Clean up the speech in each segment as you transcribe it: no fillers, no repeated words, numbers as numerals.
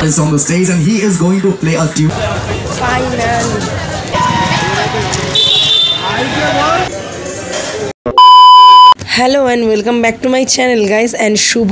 is on the stage and he is going to play a tune. Hello and welcome back to my channel guys and শুভ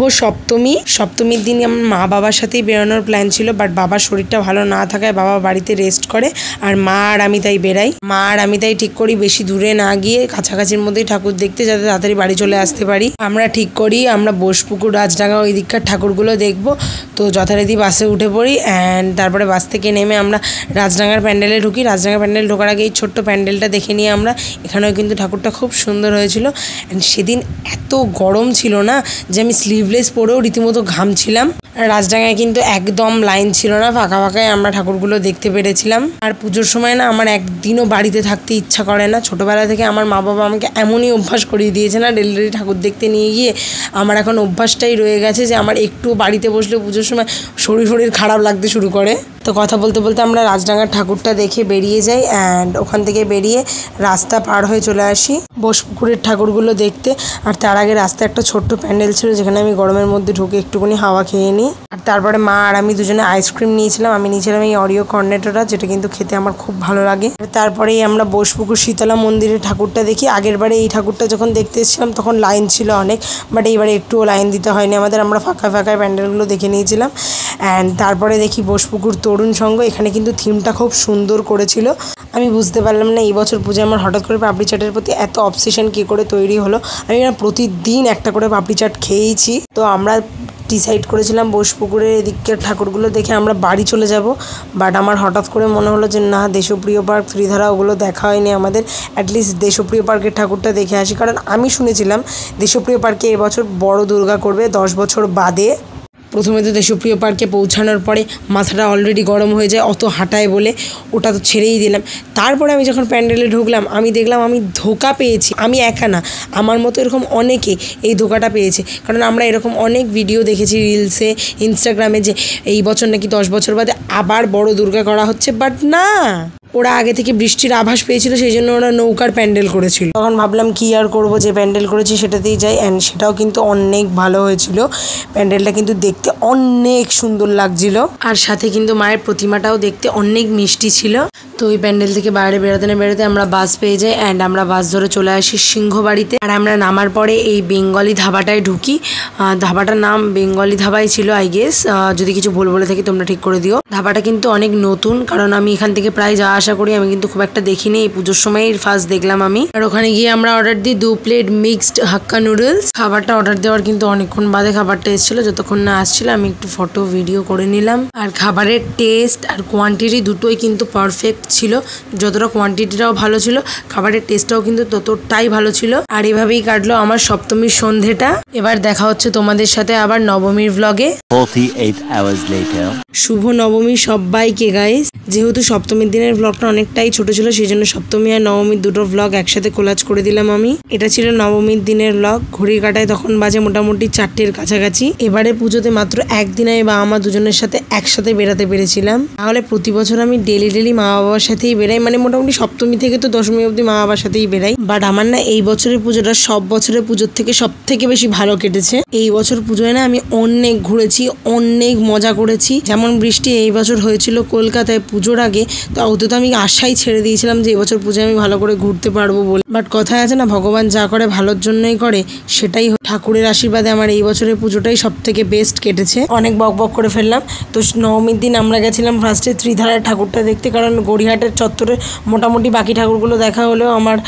সপ্তমীর দিন আমার মা বাবার সাথেই বেরোনোর প্ল্যান ছিল, বাট বাবার শরীরটা ভালো না থাকায় বাবা বাড়িতে রেস্ট করে আর মা আর আমি তাই বেরাই। মা আর আমি তাই ঠিক করি বেশি দূরে না গিয়ে কাছাকাছির মধ্যেই ঠাকুর দেখতে, যাতে তাড়াতাড়ি বাড়ি চলে আসতে পারি। আমরা ঠিক করি আমরা বোসপুকুর রাজডাঙ্গা ওই দিককার ঠাকুরগুলো দেখবো, তো যথারীতি বাসে উঠে পড়ি অ্যান্ড তারপরে বাস থেকে নেমে আমরা রাজডাঙ্গার প্যান্ডেলে ঢুকি। রাজডাঙ্গার প্যান্ডেল ঢোকার আগে এই ছোট্ট প্যান্ডেলটা দেখে নিয়ে আমরা, এখানেও কিন্তু ঠাকুরটা খুব সুন্দর হয়েছিল। অ্যান্ড সেদিন এত গরম ছিল না যে আমি স্লিভলেস পরেও রীতিমতো ঘামছিলাম। রাজডাঙ্গায় কিন্তু একদম লাইন ছিল না, ফাঁকা ফাঁকায় আমরা ঠাকুরগুলো দেখতে পেরেছিলাম। আর পুজোর সময় না আমার একদিনও বাড়িতে থাকতে ইচ্ছা করে না। ছোটোবেলা থেকে আমার মা বাবা আমাকে এমনই অভ্যাস করিয়ে দিয়েছে না, ডেলি ঠাকুর দেখতে নিয়ে গিয়ে আমার এখন অভ্যাসটাই রয়ে গেছে যে আমার একটু বাড়িতে বসলে পুজোর সময় শরীর খারাপ লাগতে শুরু করে। তো কথা বলতে বলতে আমরা রাজডাঙ্গার ঠাকুরটা দেখে বেরিয়ে যাই অ্যান্ড ওখান থেকে বেরিয়ে রাস্তা পার হয়ে চলে আসি বোসপুকুরের ঠাকুরগুলো দেখতে। আর তার আগে রাস্তায় একটা ছোট্ট প্যান্ডেল ছিল যেখানে আমি গরমের মধ্যে ঢুকে একটুখানি হাওয়া খেয়ে নিই। আর তারপরে মা আর আমি দুজনে আইসক্রিম নিয়েছিলাম। আমি নিয়েছিলাম এই অরিও কর্নেটোটা, যেটা কিন্তু খেতে আমার খুব ভালো লাগে। তারপরেই আমরা বোসপুকুর শীতলা মন্দিরের ঠাকুরটা দেখি। আগের বারে এই ঠাকুরটা যখন দেখতে এসেছিলাম তখন লাইন ছিল অনেক, বাট এইবারে একটুও লাইন দিতে হয়নি আমাদের। আমরা ফাঁকায় প্যান্ডেলগুলো দেখে নিয়েছিলাম অ্যান্ড তারপরে দেখি বোসপুকুর তরুণ সংঘ। এখানে কিন্তু থিমটা খুব সুন্দর করেছিল। আমি বুঝতে পারলাম না এই বছর পুজোয় আমার হঠাৎ করে পাপড়ি চাটের প্রতি এত অবসেশন কী করে তৈরি হলো। আমি না প্রতিদিন একটা করে পাপড়ি চাট খেয়েইছি। তো আমরা ডিসাইড করেছিলাম বোসপুকুরের এদিকের ঠাকুরগুলো দেখে আমরা বাড়ি চলে যাব, বাট আমার হঠাৎ করে মনে হলো যে না, দেশপ্রিয় পার্ক, ত্রিধারা ওগুলো দেখা হয়নি আমাদের, অ্যাটলিস্ট দেশপ্রিয় পার্কের ঠাকুরটা দেখে আসি। কারণ আমি শুনেছিলাম দেশপ্রিয় পার্কে এবছর বড় দুর্গা করবে 10 বছর বাদে। প্রথমে তো দেশপ্রিয় পার্কে পৌঁছানোর পরে মাথাটা অলরেডি গরম হয়ে যায় অত হাঁটায় বলে, ওটা তো ছেড়েই দিলাম। তারপরে আমি যখন প্যান্ডেলে ঢুকলাম আমি দেখলাম আমি ধোঁকা পেয়েছি। আমি একা না, আমার মতো এরকম অনেকে এই ধোঁকাটা পেয়েছে। কারণ আমরা এরকম অনেক ভিডিও দেখেছি রিলসে, ইনস্টাগ্রামে, যে এই বছর নাকি 10 বছর বাদে আবার বড় দুর্গা করা হচ্ছে, বাট না, ওরা আগে থেকে বৃষ্টির আভাস পেয়েছিল, সেই জন্য ওরা নৌকার প্যান্ডেল করেছিল। তখন ভাবলাম কি আর করবো, যে প্যান্ডেল করেছি সেটাতেই যাই। অ্যান্ড সেটাও কিন্তু অনেক ভালো হয়েছিল। প্যান্ডেলটা কিন্তু দেখতে অনেক সুন্দর লাগছিল, আর সাথে কিন্তু মায়ের প্রতিমাটাও দেখতে অনেক মিষ্টি ছিল। তো ওই প্যান্ডেল থেকে বাইরে বেরোতে আমরা বাস পেয়ে যাই অ্যান্ড আমরা বাস ধরে চলে আসি সিংহবাড়িতে। আর আমরা নামার পরে এই বেঙ্গলি ধাবাটায় ঢুকি। ধাবাটার নাম বেঙ্গলি ধাবাই ছিল আই গেস, যদি কিছু ভুল বলে থাকি তোমরা ঠিক করে দিও। ধাবাটা কিন্তু অনেক নতুন, কারণ আমি এখান থেকে প্রায় যাওয়া আসা করি, আমি কিন্তু খুব একটা দেখিনি, এই পুজোর সময়ই ফার্স্ট দেখলাম আমি। আর ওখানে গিয়ে আমরা অর্ডার দিই 2 প্লেট মিক্সড হাক্কা নুডলস। খাবারটা অর্ডার দেওয়ার কিন্তু অনেকক্ষণ বাদে খাবারটা এসেছিলো, যতক্ষণ না আসছিল আমি একটু ফটো ভিডিও করে নিলাম। আর খাবারের টেস্ট আর কোয়ান্টিটি দুটোই কিন্তু পারফেক্ট ছিল। যতটা কোয়ান্টিটিটাও ভালো ছিল, খাবারের টেস্টটাও কিন্তু ততটাই ভালো ছিল। আর এভাবেই কাটলো আমার সপ্তমীর সন্ধেটা। এবার দেখা হচ্ছে তোমাদের সাথে আবার নবমীর ব্লগে। 48 hours later. শুভ নবমী সবাইকে গাইস। যেহেতু সপ্তমীর দিনের ব্লগটা অনেকটাই ছোট ছিল, সেই জন্য সপ্তমী আর নবমীর দুটো ব্লগ একসাথে কোলাজ করে দিলাম আমি। এটা ছিল নবমীর দিনের ব্লগ। ঘড়ির কাটায় তখন বাজে মোটামুটি 4টের কাছাকাছি। এবারে পুজোতে মাত্র একদিন আমি বা আমার দুজনের সাথে একসাথে বেরাতে পেরেছিলাম। তাহলে প্রতি বছর আমি ডেলি মা বাবার সাথেই বেরাই, মানে মোটামুটি সপ্তমী থেকে তো দশমী অবধি মা বাবার সাথেই বেরাই। বাট আমার না এই বছরের পুজোটা সব বছরের পুজোর থেকে সব থেকে বেশি ভালো কেটেছে। এই বছর পুজোয় না আমি অনেক ঘুরেছি, অনেক মজা করেছি। যেমন বৃষ্টি এই বছর হয়েছিল কলকাতায় পুজোর আগে, তো ওতে তো আমি আশাই ছেড়ে দিয়েছিলাম যে এবছর পুজোয় আমি ভালো করে ঘুরতে পারবো বলে। বাট কথায় আছে না, ভগবান যা করে ভালোর জন্যই করে, সেটাই ঠাকুরের আশীর্বাদে আমার এই বছরের পুজোটাই সব থেকে বেস্ট কেটেছে। অনেক বক করে ফেললাম। তো নবমীর দিন আমরা গেছিলাম ফার্স্টে ত্রিধারার ঠাকুরটা দেখতে, কারণ গড়িয়াহাটের চত্বরে মোটামুটি বাকি ঠাকুরগুলো দেখা হলেও আমার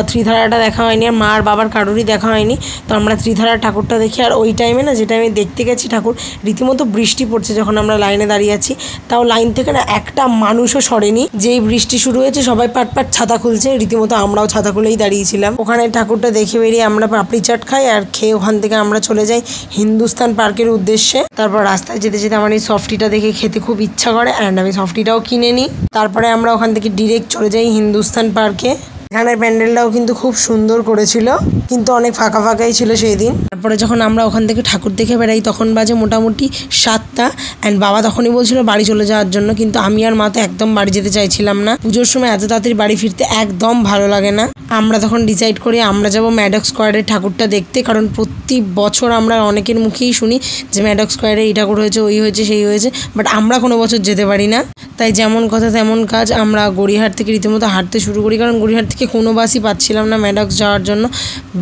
ত্রিধারাটা দেখা হয়নি, আর মা আর বাবার কারোরই দেখা হয়নি। তো আমরা ত্রিধারার ঠাকুরটা দেখি। আর ওই টাইমে না, যেটা আমি দেখতে গেছি ঠাকুর, রীতিমতো বৃষ্টি পড়ছে যখন আমরা লাইনে দাঁড়িয়ে আছি। তাও লাইন থেকে না একটা মানুষও সরেনি। যেই বৃষ্টি শুরু হয়েছে সবাই পাট ছাতা খুলছে, রীতিমতো আমরাও ছাতা খুলেই দাঁড়িয়েছিলাম। ওখানে ঠাকুরটা দেখে বেরিয়ে আমরা পাপড়ি চাট খাই, আর খেয়ে ওখান থেকে আমরা চলে যাই হিন্দুস্তান পার্কের উদ্দেশ্যে। তারপর রাস্তায় যেতে যেতে আমার এই সফটিটা দেখে খেতে খুব ইচ্ছা করে অ্যান্ড আমি সফটিটাও কিনে নিই। তারপরে আমরা ওখান থেকে ডিরেক্ট চলে যাই হিন্দুস্তান পার্কে। এখানের প্যান্ডেলটাও কিন্তু খুব সুন্দর করেছিল, কিন্তু অনেক ফাঁকা ফাঁকাই ছিল সেই দিন। তারপরে যখন আমরা ওখান থেকে ঠাকুর দেখে বেড়াই তখন বাজে মোটামুটি 7টা, অ্যান্ড বাবা তখনই বলছিল বাড়ি চলে যাওয়ার জন্য, কিন্তু আমি আর মা তো একদম বাড়ি যেতে চাইছিলাম না। পুজোর সময় এত তাড়াতাড়ি বাড়ি ফিরতে একদম ভালো লাগে না। আমরা তখন ডিসাইড করি আমরা যাব ম্যাডক্স স্কোয়ারের ঠাকুরটা দেখতে, কারণ প্রতি বছর আমরা অনেকের মুখেই শুনি যে ম্যাডক্স স্কোয়ারে এই ঠাকুর হয়েছে, ওই হয়েছে, সেই হয়েছে, বাট আমরা কোনো বছর যেতে পারি না। তাই যেমন কথা তেমন কাজ, আমরা গড়িয়াহাট থেকে রীতিমতো হাঁটতে শুরু করি, কারণ গড়িয়াহাট থেকে কোনো বাসই পাচ্ছিলাম না ম্যাডক্স যাওয়ার জন্য।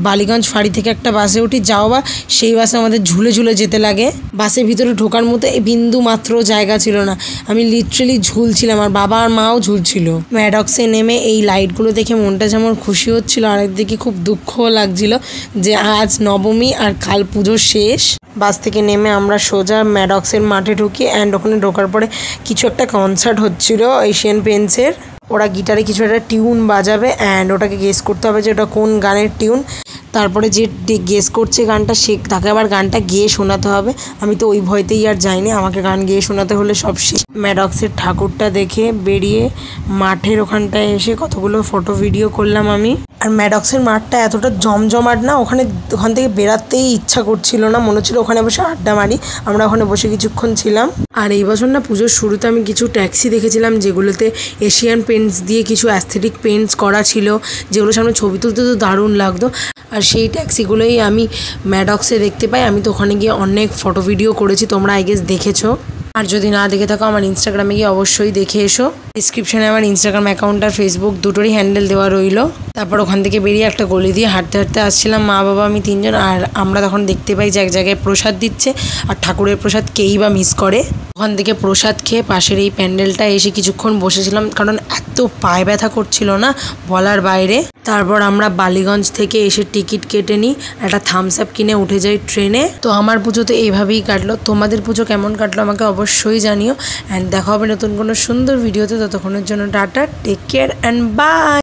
বালিগঞ্জ ফাঁড়ি থেকে একটা বাসে উঠি, যাও বা সেই বাসে আমাদের ঝুলে ঝুলে যেতে লাগে। বাসের ভিতরে ঢোকার মতো বিন্দু মাত্র জায়গা ছিল না, আমি লিটারেলি ঝুলছিলাম, আর বাবা আর মাও ঝুলছিল। ম্যাডক্সে নেমে এই লাইটগুলো দেখে মনটা যেমন খুশি হচ্ছিল, আর একদিকে খুব দুঃখও লাগছিল যে আজ নবমী আর কাল পুজো শেষ। বাস থেকে নেমে আমরা সোজা ম্যাডক্সের মাঠে ঢুকি, অ্যান্ড ওখানে ঢোকার পরে কিছু একটা কনসার্ট হচ্ছিল এশিয়ান পেন্টসের। ওরা গিটারে কিছু একটা টিউন বাজাবে, অ্যান্ড ওটাকে গেস করতে হবে যে ওটা কোন গানের টিউন। তারপরে যে গেস করছে গানটা, সে তাকে আবার গানটা গেয়ে শোনাতে হবে। আমি তো ওই ভয়তেই আর যাইনি, আমাকে গান গেয়ে শোনাতে হলে সব শেষ। ম্যাডক্সের ঠাকুরটা দেখে বেরিয়ে মাঠের ওখানটায় এসে কতগুলো ফটো ভিডিও করলাম আমি। আর ম্যাডক্সের মাঠটা এতটা জমজমাট না, ওখান থেকে বেরাতেই ইচ্ছা করছিল না, মনে হচ্ছিল ওখানে বসে আড্ডা মারি। আমরা ওখানে বসে কিছুক্ষণ ছিলাম। আর এই বছর না পুজোর শুরুতে আমি কিছু ট্যাক্সি দেখেছিলাম যেগুলোতে এশিয়ান পেন্টস দিয়ে কিছু অ্যাস্থেটিক পেন্টস করা ছিল, যেগুলো সামনে ছবি তুলতে তো দারুণ লাগতো। আর সেই ট্যাক্সিগুলোই আমি ম্যাডক্সে দেখতে পাই। আমি তো ওখানে গিয়ে অনেক ফটো ভিডিও করেছি, তোমরা আই গেস দেখেছো। আর যদি না দেখে থাকো আমার ইনস্টাগ্রামে গিয়ে অবশ্যই দেখে এসো। ডিসক্রিপশানে আমার ইনস্টাগ্রাম অ্যাকাউন্ট আর ফেসবুক দুটোরই হ্যান্ডেল দেওয়া রইলো। তারপর ওখান থেকে বেরিয়ে একটা গলি দিয়ে হাঁটতে হাঁটতে আসছিলাম, মা বাবা আমি 3জন। আর আমরা তখন দেখতে পাই যে এক জায়গায় প্রসাদ দিচ্ছে, আর ঠাকুরের প্রসাদ কেই বা মিস করে। ওখান থেকে প্রসাদ খেয়ে পাশের এই প্যান্ডেলটা এসে কিছুক্ষণ বসেছিলাম, কারণ এত পায়ে ব্যথা করছিল না বলার বাইরে। তারপর আমরা বালিগঞ্জ থেকে এসে টিকিট কেটে নিই, একটা থামস আপ কিনে উঠে যাই ট্রেনে। তো আমার পুজো তো এইভাবেই কাটলো। তোমাদের পুজো কেমন কাটলো আমাকে অবশ্যই জানিও, অ্যান্ড দেখা হবে নতুন কোনো সুন্দর ভিডিওতে। ততক্ষণের জন্য tata, take care and by.